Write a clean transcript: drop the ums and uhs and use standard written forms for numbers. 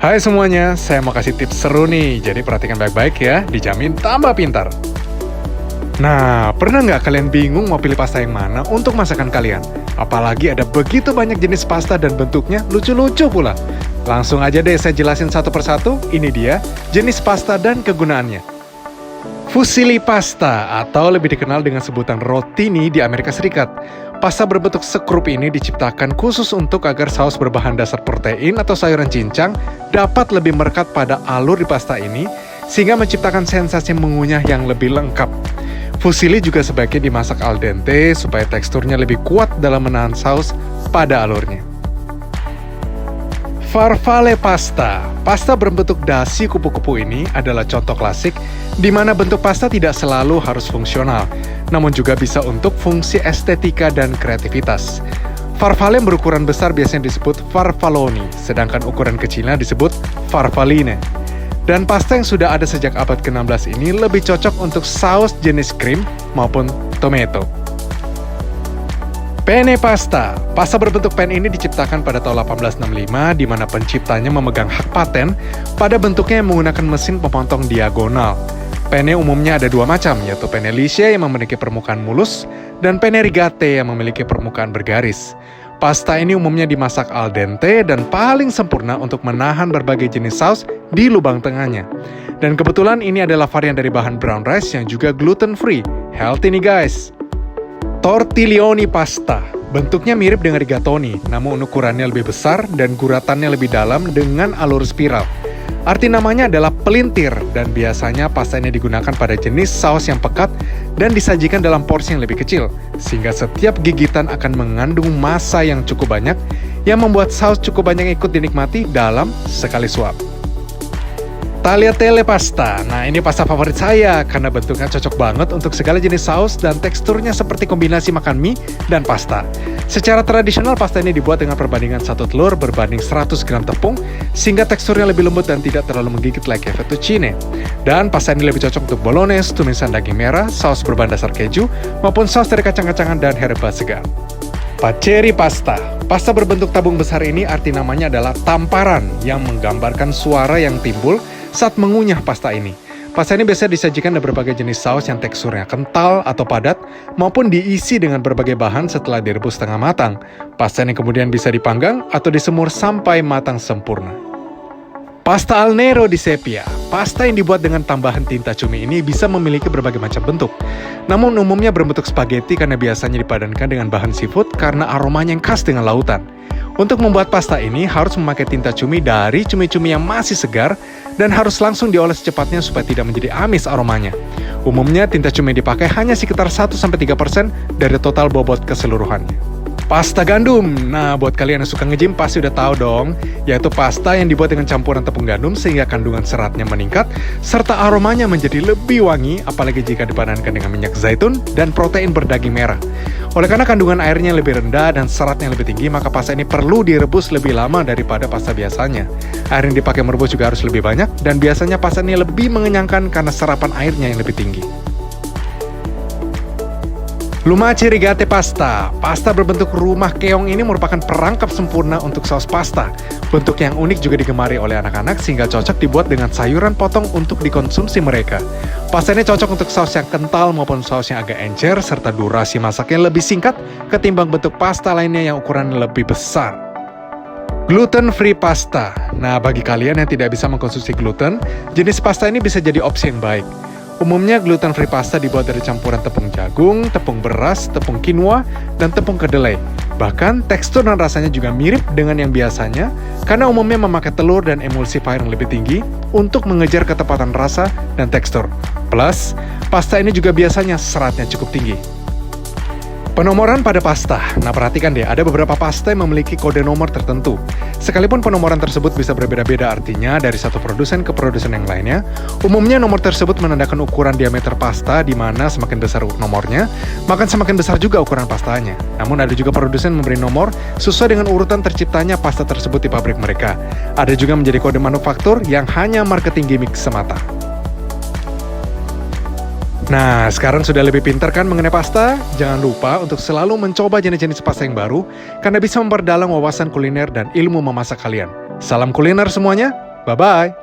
Hai semuanya, saya mau kasih tips seru nih, jadi perhatikan baik-baik ya, dijamin tambah pintar. Nah, pernah nggak kalian bingung mau pilih pasta yang mana untuk masakan kalian? Apalagi ada begitu banyak jenis pasta dan bentuknya lucu-lucu pula. Langsung aja deh saya jelasin satu persatu, ini dia jenis pasta dan kegunaannya. Fusilli pasta atau lebih dikenal dengan sebutan rotini di Amerika Serikat. Pasta berbentuk sekrup ini diciptakan khusus untuk agar saus berbahan dasar protein atau sayuran cincang dapat lebih merekat pada alur di pasta ini sehingga menciptakan sensasi mengunyah yang lebih lengkap. Fusilli juga sebaiknya dimasak al dente supaya teksturnya lebih kuat dalam menahan saus pada alurnya. Farfalle pasta. Pasta berbentuk dasi kupu-kupu ini adalah contoh klasik di mana bentuk pasta tidak selalu harus fungsional, namun juga bisa untuk fungsi estetika dan kreativitas. Farfalle yang berukuran besar biasanya disebut farfalloni, sedangkan ukuran kecilnya disebut farfalline. Dan pasta yang sudah ada sejak abad ke-16 ini lebih cocok untuk saus jenis krim maupun tomato. Penne pasta. Pasta berbentuk pen ini diciptakan pada tahun 1865 di mana penciptanya memegang hak paten pada bentuknya yang menggunakan mesin pemotong diagonal. Penne umumnya ada dua macam, yaitu penne liscia yang memiliki permukaan mulus dan penne rigate yang memiliki permukaan bergaris. Pasta ini umumnya dimasak al dente dan paling sempurna untuk menahan berbagai jenis saus di lubang tengahnya. Dan kebetulan ini adalah varian dari bahan brown rice yang juga gluten free. Healthy nih guys. Tortiglioni pasta. Bentuknya mirip dengan rigatoni, namun ukurannya lebih besar dan guratannya lebih dalam dengan alur spiral. Arti namanya adalah pelintir dan biasanya pasta ini digunakan pada jenis saus yang pekat dan disajikan dalam porsi yang lebih kecil, sehingga setiap gigitan akan mengandung massa yang cukup banyak yang membuat saus cukup banyak ikut dinikmati dalam sekali suap. Tagliatelle pasta. Nah, ini pasta favorit saya karena bentuknya cocok banget untuk segala jenis saus dan teksturnya seperti kombinasi makan mie dan pasta. Secara tradisional, pasta ini dibuat dengan perbandingan 1 telur berbanding 100 gram tepung sehingga teksturnya lebih lembut dan tidak terlalu menggigit layaknya fettuccine. Dan pasta ini lebih cocok untuk bolognese, tumisan daging merah, saus berbahan dasar keju, maupun saus dari kacang-kacangan dan herba segar. Paccheri pasta. Pasta berbentuk tabung besar ini arti namanya adalah tamparan yang menggambarkan suara yang timbul saat mengunyah pasta ini. Pasta ini biasanya disajikan dengan berbagai jenis saus yang teksturnya kental atau padat maupun diisi dengan berbagai bahan setelah direbus setengah matang. Pasta ini kemudian bisa dipanggang atau disemur sampai matang sempurna. Pasta al nero di sepia. Pasta yang dibuat dengan tambahan tinta cumi ini bisa memiliki berbagai macam bentuk. Namun umumnya berbentuk spaghetti karena biasanya dipadankan dengan bahan seafood karena aromanya yang khas dengan lautan. Untuk membuat pasta ini harus memakai tinta cumi dari cumi-cumi yang masih segar dan harus langsung dioles secepatnya supaya tidak menjadi amis aromanya. Umumnya tinta cumi yang dipakai hanya sekitar 1-3% dari total bobot keseluruhannya. Pasta gandum. Nah, buat kalian yang suka nge-gym pasti udah tahu dong, yaitu pasta yang dibuat dengan campuran tepung gandum sehingga kandungan seratnya meningkat serta aromanya menjadi lebih wangi apalagi jika dipadankan dengan minyak zaitun dan protein berdaging merah. Oleh karena kandungan airnya lebih rendah dan seratnya lebih tinggi, maka pasta ini perlu direbus lebih lama daripada pasta biasanya. Air yang dipakai merebus juga harus lebih banyak dan biasanya pasta ini lebih mengenyangkan karena serapan airnya yang lebih tinggi. Lumaci rigate pasta. Pasta berbentuk rumah keong ini merupakan perangkap sempurna untuk saus pasta. Bentuk yang unik juga digemari oleh anak-anak sehingga cocok dibuat dengan sayuran potong untuk dikonsumsi mereka. Pasta ini cocok untuk saus yang kental maupun saus yang agak encer serta durasi masaknya lebih singkat ketimbang bentuk pasta lainnya yang ukurannya lebih besar. Gluten free pasta. Nah, bagi kalian yang tidak bisa mengkonsumsi gluten, jenis pasta ini bisa jadi opsi yang baik. Umumnya gluten free pasta dibuat dari campuran tepung jagung, tepung beras, tepung quinoa, dan tepung kedelai. Bahkan tekstur dan rasanya juga mirip dengan yang biasanya karena umumnya memakai telur dan emulsifier yang lebih tinggi untuk mengejar ketepatan rasa dan tekstur. Plus, pasta ini juga biasanya seratnya cukup tinggi. Penomoran pada pasta. Nah, perhatikan deh, ada beberapa pasta yang memiliki kode nomor tertentu. Sekalipun penomoran tersebut bisa berbeda-beda artinya dari satu produsen ke produsen yang lainnya, umumnya nomor tersebut menandakan ukuran diameter pasta di mana semakin besar nomornya, maka semakin besar juga ukuran pastanya. Namun ada juga produsen memberi nomor sesuai dengan urutan terciptanya pasta tersebut di pabrik mereka. Ada juga menjadi kode manufaktur yang hanya marketing gimmick semata. Nah, sekarang sudah lebih pintar kan mengenai pasta? Jangan lupa untuk selalu mencoba jenis-jenis pasta yang baru, karena bisa memperdalam wawasan kuliner dan ilmu memasak kalian. Salam kuliner semuanya! Bye-bye!